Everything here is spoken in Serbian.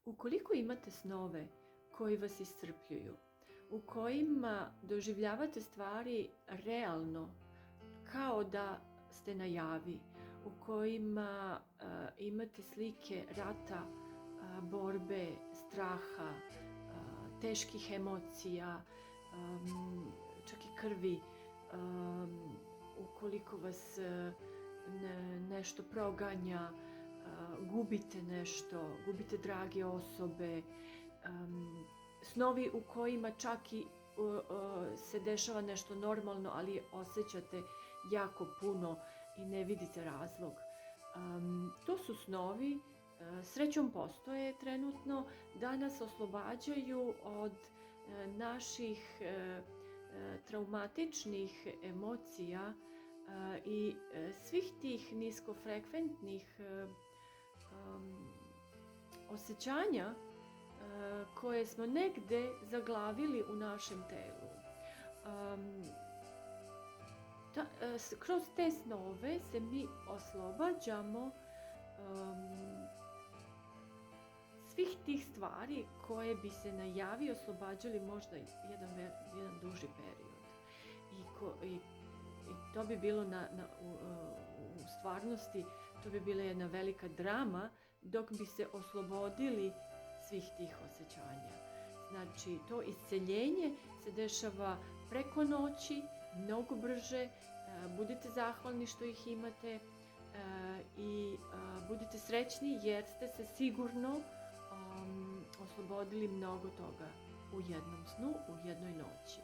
Ukoliko imate snove koji vas iscrpljuju, u kojima doživljavate stvari realno, kao da ste na javi, u kojima imate slike rata, borbe, straha, teških emocija, čak i krvi, ukoliko vas nešto proganja, gubite nešto, gubite drage osobe, snovi u kojima čak i se dešava nešto normalno, ali osjećate jako puno i ne vidite razlog. To su snovi, srećom postoje trenutno, da nas oslobađaju od naših traumatičnih emocija i svih tih niskofrekventnih osjećanja koje smo negde zaglavili u našem telu. Kroz te snove se mi oslobađamo svih tih stvari koje bi se na javi oslobađali možda jedan duži period. I to bi bilo u stvarnosti, to bi bila jedna velika drama dok bi se oslobodili svih tih osjećanja. Znači, to isceljenje se dešava preko noći, mnogo brže. Budite zahvalni što ih imate i budite srećni jer ste se sigurno oslobodili mnogo toga u jednom snu, u jednoj noći.